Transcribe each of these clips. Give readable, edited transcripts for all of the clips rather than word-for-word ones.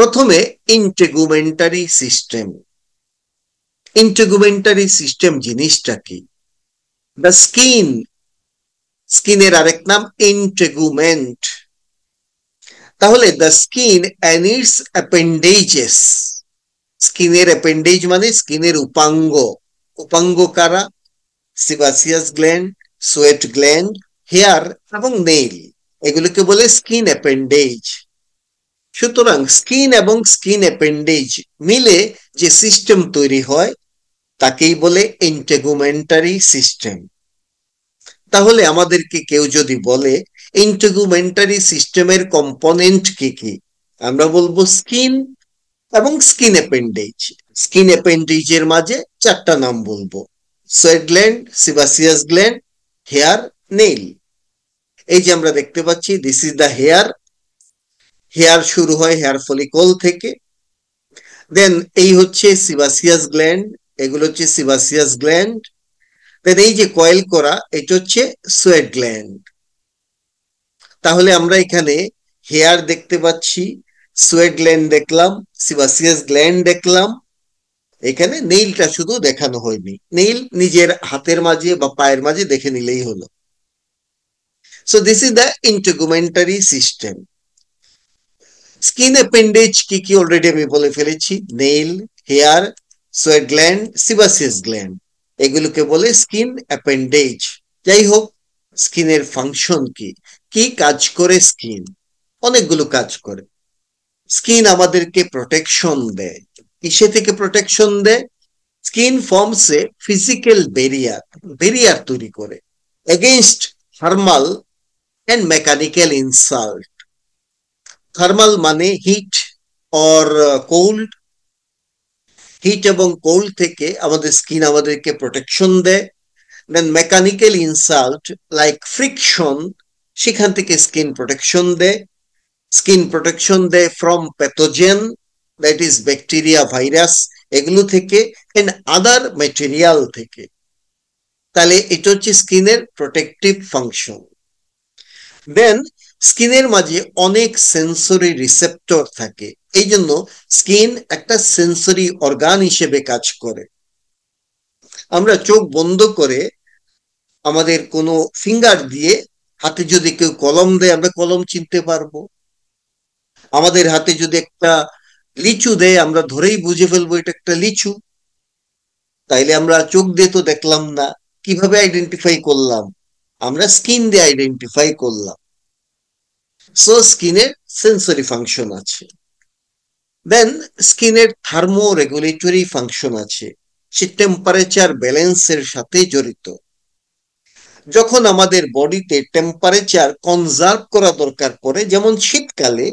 প্রথমে ইন্টেগুমেন্টারি system. ইন্টেগুমেন্টারি system জিনিসটা কি? দ্য স্কিনের আরেক নাম ইন্টেগুমেন্ট। তাহলে the skin and it's appendages, স্কিনের অ্যাপেন্ডেজ মানে স্কিনের উপাঙ্গ। উপাঙ্গ কারা? সিবাসিয়াস গ্ল্যান্ড, সোয়েট গ্ল্যান্ড, হেয়ার এবং নেইল, এগুলোকে বলে স্কিন অ্যাপেন্ডেজ। সুতরাং স্কিন এবং স্কিন অ্যাপেন্ডেজ মিলে যে সিস্টেম তৈরি হয় তাকেই বলে ইন্টেগুমেন্টারি সিস্টেম। তাহলে আমাদেরকে কেউ যদি বলে ইন্টেগুমেন্টারি সিস্টেমের কম্পোনেন্ট কি কি, আমরা বলবো স্কিন এবং স্কিন অ্যাপেন্ডেজ। স্কিন অ্যাপেন্ডেজের মাঝে চারটা নাম বলবো: sweat gland, sebaceous gland, hair, nail. এই যে আমরা দেখতে পাচ্ছি, this is the hair. Hair শুরু হয় হেয়ার ফলিকল থেকে। দেন এই হচ্ছে সিবাসিয়াস গ্ল্যান্ড, এগুলো হচ্ছে সিবাসিয়াস গ্ল্যান্ড। দেন এই যে কয়েল করা, এটা হচ্ছে সোয়েট গ্ল্যান্ড। তাহলে আমরা এখানে হেয়ার দেখতে পাচ্ছি, সোয়েট গ্ল্যান্ড দেখলাম, সিবাসিয়াস গ্ল্যান্ড দেখলাম। এখানে নেইলটা শুধু দেখানো হয়নি, নেইল নিজের হাতের মাঝে বা পায়ের মাঝে দেখে নিলেই হলো। So this is the integumentary system. Skin appendage কি কি অলরেডি আমি বলে ফেলেছি: nail, hair, sweat gland, sebaceous gland, এগুলোকে বলে স্কিন অ্যাপেন্ডেজ। যাই হোক, স্কিনের ফাংশন কি, কি কাজ করে স্কিন? অনেকগুলো কাজ করে। স্কিন আমাদেরকে প্রোটেকশন দেয়। কিসে থেকে প্রোটেকশন দেয়? Skin forms a physical barrier, barrier তৈরি করে against thermal and mechanical insult. Thermal মানে হিট অর কোল্ড। হিট এবং কোল্ড থেকে আমাদের স্কিন আমাদেরকে প্রোটেকশন দেয়। Then mechanical insult like friction, সেখান থেকে স্কিন প্রোটেকশন দেয়। স্কিন প্রোটেকশন দেয় from pathogen, that is bacteria, virus, এগুলো থেকে এন্ড আদার ম্যাটেরিয়াল থেকে। তাহলে এটা হচ্ছে স্কিনের প্রোটেকটিভ ফাংশন। দেন স্কিনের মাঝে অনেক সেন্সরি রিসেপ্টর থাকে, এই জন্য স্কিন একটা সেন্সরি অর্গান হিসেবে কাজ করে। আমরা চোখ বন্ধ করে আমাদের কোনো ফিঙ্গার দিয়ে হাতে যদি কেউ কলম দেয়, আমরা কলম চিনতে পারবো। আমাদের হাতে যদি একটা লিচু দেয়, আমরা ধরেই বুঝে ফেলবো এটা একটা লিচু। তাইলে আমরা চোখ দিয়ে তো দেখলাম না, কিভাবে আইডেন্টিফাই করলাম? আমরা স্কিন দিয়ে আইডেন্টিফাই করলাম। সো স্কিনের সেন্সরি ফাংশন আছে। দেন স্কিনের থার্মো রেগুলেটরি ফাংশন আছে, সে টেম্পারেচার ব্যালেন্সের সাথে জড়িত। যখন আমাদের বডিতে টেম্পারেচার কনজার্ভ করা দরকার পড়ে, যেমন শীতকালে,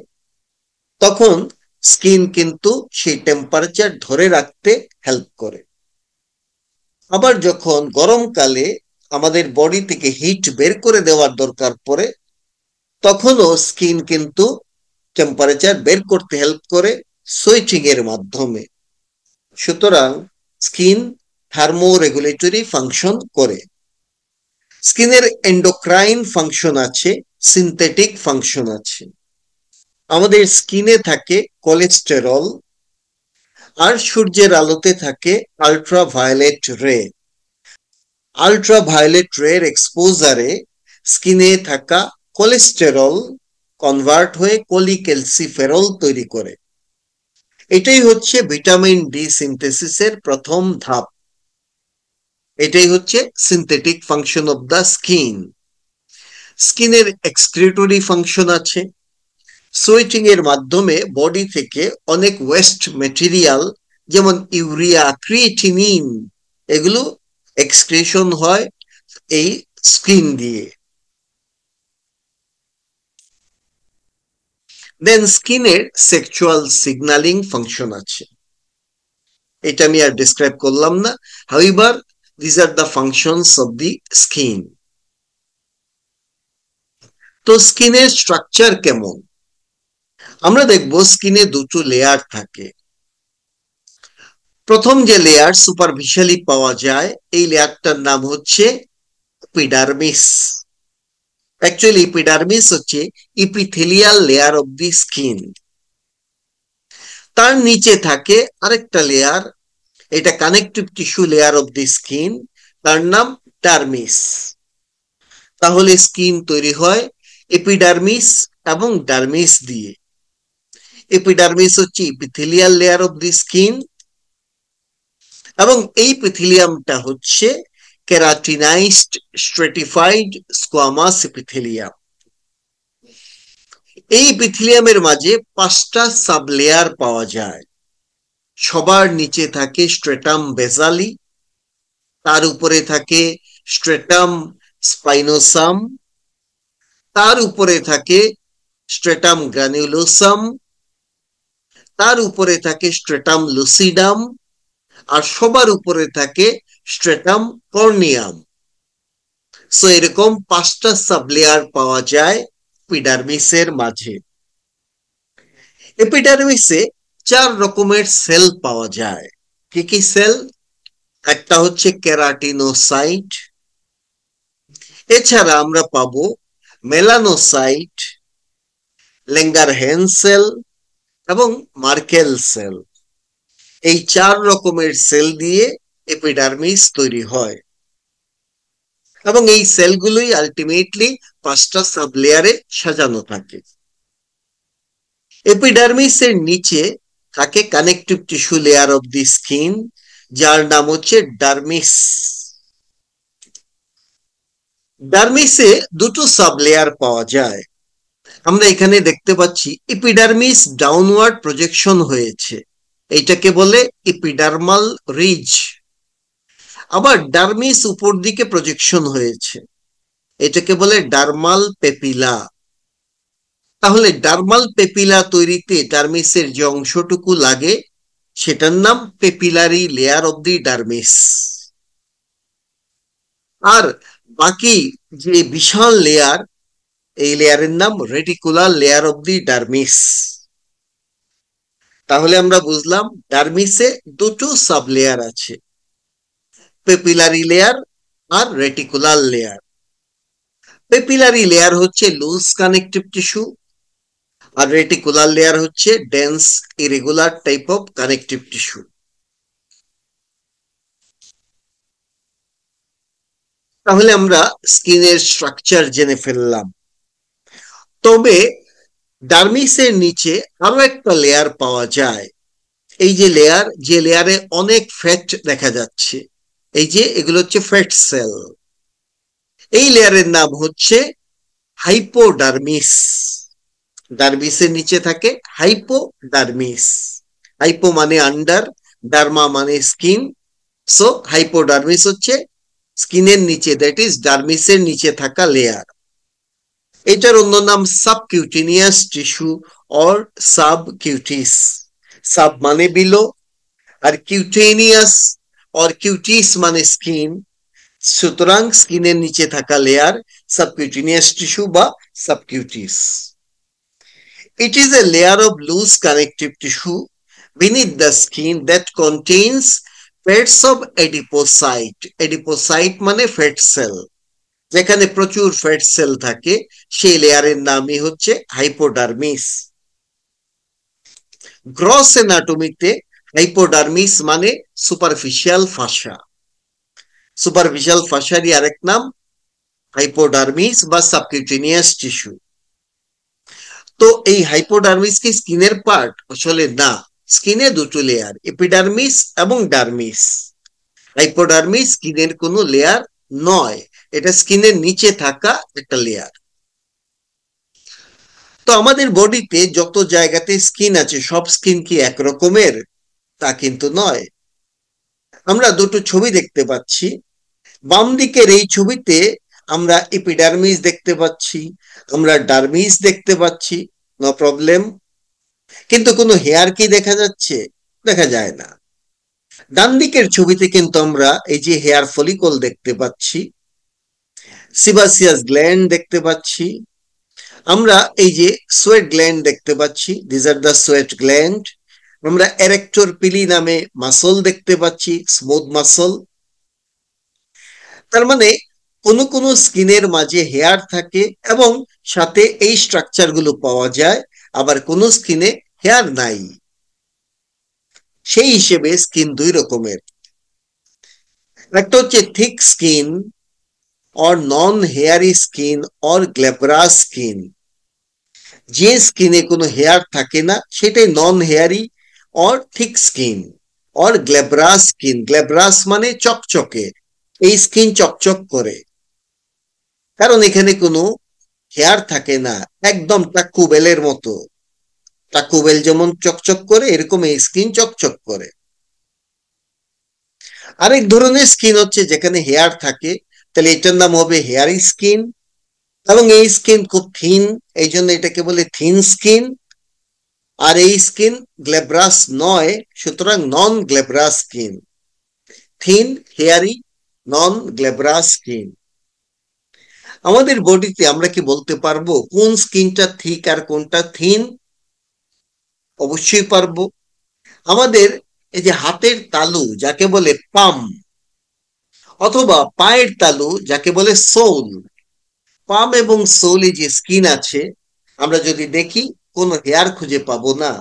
তখন স্কিন কিন্তু সেই টেম্পারেচার ধরে রাখতে হেল্প করে। আবার যখন গরমকালে আমাদের বডি থেকে হিট বের করে দেওয়ার দরকার পড়ে, তখনও স্কিন কিন্তু টেম্পারেচার বের করতে হেল্প করে সুইচিং এর মাধ্যমে। সুতরাং স্কিন থার্মো রেগুলেটরি ফাংশন করে। স্কিনের এন্ডোক্রাইন ফাংশন আছে, সিনথেটিক ফাংশন আছে। আমাদের স্কিনে থাকে কোলেস্টেরল, আর সূর্যের আলোতে থাকে আল্ট্রাভায়োলেট রে। আল্ট্রাভায়োলেট রের এক্সপোজারে স্কিনে থাকা কোলেস্টেরল কনভার্ট হয়ে কোলিক্যালসিফেরল তৈরি করে। এটাই হচ্ছে ভিটামিন ডি সিনথেসিসের প্রথম ধাপ। এটাই হচ্ছে synthetic function of the skin. স্কিনের এক্সক্রিটরি ফাংশন আছে। সুইচিং এর মাধ্যমে বডি থেকে অনেক ওয়েস্ট মেটেরিয়াল, যেমন ইউরিয়া, ক্রিয়েটিনিন, এগুলো এক্সক্রিশন হয় এই স্কিন দিয়ে। দেন স্কিনের সেক্সুয়াল সিগন্যালিং ফাংশন আছে, এটা আমি আর ডিসক্রাইব করলাম না। However this are the functions of the skin. তো স্কিনের স্ট্রাকচার কেমন? আমরা দেখব স্কিনে দুটো লেয়ার থাকে। প্রথম যে লেয়ার সুপারফিশিয়ালি পাওয়া যায়, এই লেয়ারটার নাম হচ্ছে এপিডার্মিস। অ্যাকচুয়ালি এপিডার্মিস হচ্ছে epithelial layer of the skin. তার নিচে থাকে আরেকটা লেয়ার, এটা connective tissue layer of the skin, তার নাম ডার্মিস। তাহলে স্কিন তৈরি হয় এপিডার্মিস এবং ডার্মিস দিয়ে। এপিডার্মিস হচ্ছে epithelial layer of the skin, এবং এই এপিথেলিয়ামটা হচ্ছে কেরাটিনাইজড স্ট্রেটিফাইড স্কোয়ামাস এপিথেলিয়াম। এই এপিথেলিয়ামের মাঝে 5টা সাবলেয়ার পাওয়া যায়। সবার নিচে থাকে স্ট্রেটাম বেসালি, তার উপরে থাকে স্ট্রেটাম স্পাইনোসাম, তার উপরে থাকে স্ট্রেটাম গ্রানুলোসাম, তার উপরে থাকে স্ট্রেটাম লুসিডাম, আর সবার উপরে থাকে স্ট্রেটাম কর্নিয়াম। সো এরকম 5টা সাবলেয়ার পাওয়া যায় এপিডার্মিসের মাঝে। এপিডার্মিসে 4 রকমের সেল পাওয়া যায়। কি কি সেল? একটা হচ্ছে কেরাটিনোসাইট, এছাড়া আমরা পাবো মেলানোসাইট, ল্যাঙ্গারহ্যান্স সেল এবং মার্কেল সেল। এই 4 রকমের সেল দিয়ে এপিডার্মিস তৈরি হয়, এবং এই সেলগুলোই আলটিমেটলি 5টা সাবলেয়ারে সাজানো থাকে। এপিডার্মিসের নিচে থাকে connective tissue layer of the skin, যার নাম হচ্ছে ডার্মিস। ডার্মিসে দুটো সাবলেয়ার পাওয়া যায়। আমরা এখানে দেখতে পাচ্ছি এপিডার্মিস ডাউনওয়ার্ড প্রজেকশন হয়েছে, এইটাকে বলে এপিডার্মাল রিজ। আবার ডার্মিস উপর দিকে প্রজেকশন হয়েছে, এটাকে বলে ডার্মাল পেপিলা। তাহলে ডার্মাল পেপিলা তৈরিতে ডার্মিসের যে অংশটুকু লাগে সেটার নাম papillary layer of the dermis. আর বাকি যে বিশাল লেয়ার, এই লেয়ারের নাম reticular layer of the dermis. তাহলে আমরা বুঝলাম ডার্মিসে দুটো সাব লেয়ার আছে, পেপিলারি লেয়ার আর রেটিকুলার লেয়ার। পেপিলারি লেয়ার হচ্ছে লুজ কানেকটিভ টিস্যু, আর রেটিকুলার লেয়ার হচ্ছে dense irregular type of connective tissue. তাহলে আমরা স্কিনের স্ট্রাকচার জেনে ফেললাম। তবে ডার্মিসের নিচে আরো একটা লেয়ার পাওয়া যায়। এই যে লেয়ার, যে লেয়ারে অনেক ফ্যাট দেখা যাচ্ছে, এই যে এগুলো হচ্ছে ফ্যাট সেল। এই লেয়ারের নাম হচ্ছে হাইপোডার্মিস। ডার্মিসের নিচে থাকে হাইপোডার্মিস। হাইপো মানে আন্ডার, ডার্মা মানে স্কিন। সো হাইপোডার্মিস হচ্ছে স্কিনের নিচে, দ্যাট ইজ ডার্মিসের নিচে থাকা লেয়ার। এটার অন্য নাম subcutaneous tissue or subcutis. Sub মানে বিলো, আর কিউটেনিয়াস অর কিউটিস মানে স্কিন। সুতরাং স্কিনের নিচে থাকা লেয়ার সাবকিউটিনিয়াস টিস্যু বা subcutis. It is a layer of loose connective tissue beneath the skin that contains pads of adipocyte. Adipocyte মানে fat sell. যেখানে প্রচুর ফ্যাট সেল থাকে সেই লেয়ারের নামই হচ্ছে হাইপোডার্মিস। গ্রস অ্যানাটমিতে হাইপোডার্মিস মানে সুপারফিশিয়াল ফাসা। সুপারফিশিয়াল ফাসারই আরেক নাম হাইপোডার্মিস বা সাবকিউটেনিয়াস টিস্যু। তো এই হাইপোডার্মিস কি স্কিনের পার্ট? আসলে না, স্কিনে দুটো লেয়ার, এপিডার্মিস এবং ডার্মিস। হাইপোডার্মিস স্কিনের কোনো লেয়ার নয়, এটা স্কিনের নিচে থাকা একটা লেয়ার। তো আমাদের বডিতে যত জায়গাতে স্কিন আছে সব স্কিন কি একরকমের? তা কিন্তু নয়। আমরা দুটো ছবি দেখতে পাচ্ছি। বাম দিকের এই ছবিতে আমরা এপিডার্মিস দেখতে পাচ্ছি, আমরা ডার্মিস দেখতে পাচ্ছি, নো প্রবলেম। কিন্তু কোনো হেয়ার কি দেখা যাচ্ছে? দেখা যায় না। ডান দিকের ছবিতে কিন্তু আমরা এই যে হেয়ার ফলিকল দেখতে পাচ্ছি, সিবাসিয়াস গ্ল্যান্ড দেখতে পাচ্ছি, আমরা এই যে সোয়েট গ্ল্যান্ড দেখতে পাচ্ছি, this are the sweat gland. আমরা এরেক্টর পিলি নামে মাসল দেখতে পাচ্ছি, স্মুথ মাসল। তার মানে কোন কোন স্কিনের মাঝে হেয়ার থাকে এবং সাথে এই স্ট্রাকচার গুলো পাওয়া যায়, আবার কোন স্কিনে হেয়ার নাই। সেই হিসেবে স্কিন দুই রকমের, একটা হচ্ছে thick skin or non hairy skin or glabrous skin. যে স্কিনে কোনো হেয়ার থাকে না সেটাই non hairy or thick skin or glabrous skin. Glabrous মানে চকচকে, এই স্কিন চকচক করে কারণ এখানে কোনো হেয়ার থাকে না, একদম টাকুবেলের মতো। টাকুবেল যেমন চকচক করে এরকম এই স্কিন চকচক করে। আরেক ধরনের স্কিন হচ্ছে যেখানে হেয়ার থাকে, তাহলে এটার নাম হবে হেয়ারি স্কিন, এবং এই স্কিন খুব থিন, এই জন্য এটাকে বলে থিন স্কিন। আর এই স্কিন গ্ল্যাব্রাস নয়, সুতরাং নন গ্ল্যাব্রাস স্কিন। থিন, হেয়ারি, নন গ্ল্যাব্রাস স্কিন। আমাদের বডিতে আমরা কি বলতে পারবো কোন স্কিনটা থিক আর কোনটা থিন? অবশ্যই পারবো। আমাদের এই যে হাতের তালু যাকে বলে পাম, অথবা পায়ের তালু যাকে বলে সোল, পাম এবং সোলে যে স্কিন আছে, আমরা যদি দেখি কোনো হেয়ার খুঁজে পাবো না।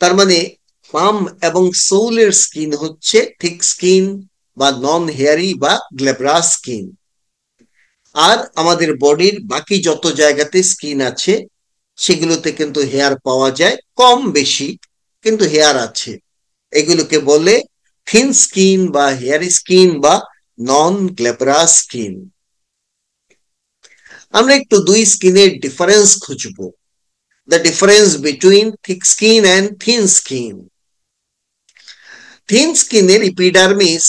তার মানে পাম এবং সোলের স্কিন হচ্ছে থিক স্কিন বা নন হেয়ারি বা গ্ল্যাব্রাস স্কিন। আর আমাদের বডির বাকি যত জায়গাতে স্কিন আছে সেগুলোতে কিন্তু হেয়ার পাওয়া যায়, কম বেশি, কিন্তু হেয়ার আছে। এগুলোকে বলে থিন স্কিন বা হেয়ারি স্কিন বা নন গ্ল্যাব্রাস স্কিন। আমরা একটু দুই স্কিনের ডিফারেন্স খুঁজবো, the difference between thick skin and thin skin. Thin স্কিনের ইপিডার্মিস,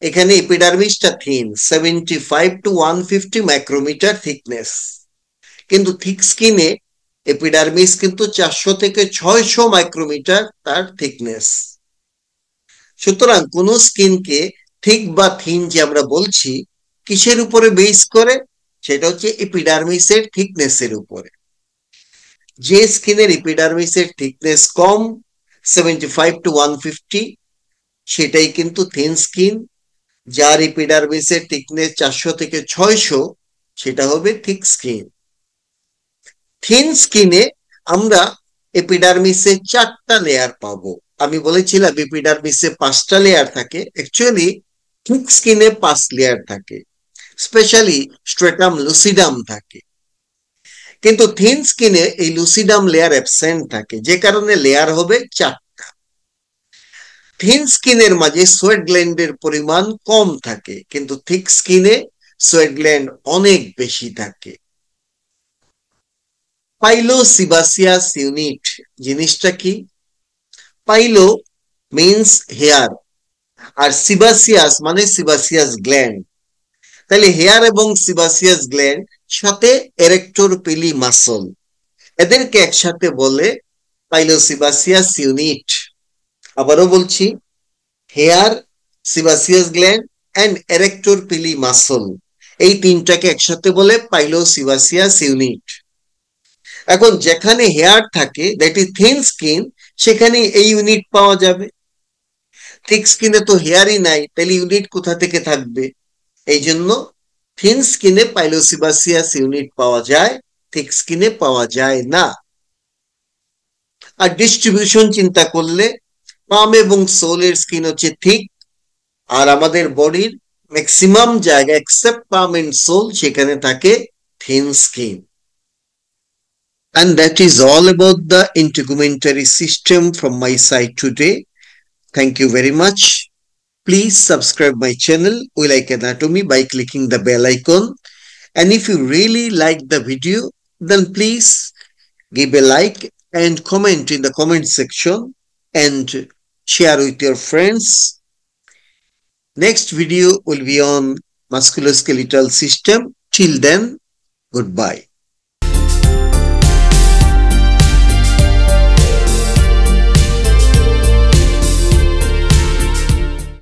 এখানে এপিডার্মিসটা থিন, 75 to 150 মাইক্রোমিটার থিকনেস, কিন্তু থিক স্কিনে এপিডার্মিস কিন্তু 400 থেকে 600 মাইক্রোমিটার তার থিকনেস। সুতরাং কোন স্কিনকে থিক বা থিন যে আমরা বলছি কিসের উপরে বেস করে? সেটা হচ্ছে এপিডার্মিসের থিকনেসের উপরে। যে স্কিনের এপিডার্মিসের থিকনেস কম, 75 to 150, সেটাই কিন্তু থিন স্কিন। যার এপিডার্মিসের থিকনেস 400 থেকে 600, সেটা হবে থিক স্কিন। থিন স্কিনে আমরা এপিডার্মিসে 4টা লেয়ার পাবো। আমি বলেছিলাম এপিডার্মিসে 5টা লেয়ার থাকে, অ্যাকচুয়ালি থিক স্কিনে 5 লেয়ার থাকে, স্পেশালি স্ট্রেটাম লুসিডাম থাকে। কিন্তু থিন স্কিনে এই লুসিডাম লেয়ার অ্যাবসেন্ট থাকে, যে কারণে লেয়ার হবে 4টা। থিন স্কিনের মাঝে সোয়েট গ্ল্যান্ডের পরিমাণ কম থাকে, কিন্তু থিক স্কিনে সোয়েট গ্ল্যান্ড অনেক বেশি থাকে। পাইলোসিবাসিয়াস ইউনিট জিনিসটা কি? পাইলো মিন্স হেয়ার, আর সিবাসিয়াস মানে সিবাসিয়াস গ্ল্যান্ড। তাহলে হেয়ার এবং সিবাসিয়াস গ্ল্যান্ড সাথে এরেক্টর পিলি মাসল, এদেরকে একসাথে বলে পাইলোসিবাসিয়াস ইউনিট। আবারও বলছি, হেয়ার, সিবাসিয়াস গ্ল্যান্ড এন্ড এরেক্টর পিলি মাসল, এই তিনটাকে একসাথে বলে পাইলোসিবাসিয়াস ইউনিট। এখন যেখানে হেয়ার থাকে, দ্যাট ইজ থিন স্কিন, সেখানে এই ইউনিট পাওয়া যাবে। থিক স্কিনে তো হেয়ারই নাই, তাহলে ইউনিট কোথা থেকে থাকবে? এই জন্য থিন স্কিনে পাইলোসিবাসিয়াস ইউনিট পাওয়া যায়, থিক স্কিনে পাওয়া যায় না। আর ডিস্ট্রিবিউশন চিন্তা করলে পাম এবং সোলের স্কিন হচ্ছে থিক, আর আমাদের বডির ম্যাক্সিমাম জায়গা এক্সেপ্ট পাম এন্ড সোল সেখানে থাকে thin skin. And that is all about the integumentary system from my side today. Thank you very much. Please subscribe my channel We Like Anatomy by clicking the bell icon. And if you really like the video, then please give a like and comment in the comment section and share with your friends. Next video will be on musculoskeletal system. Till then, goodbye.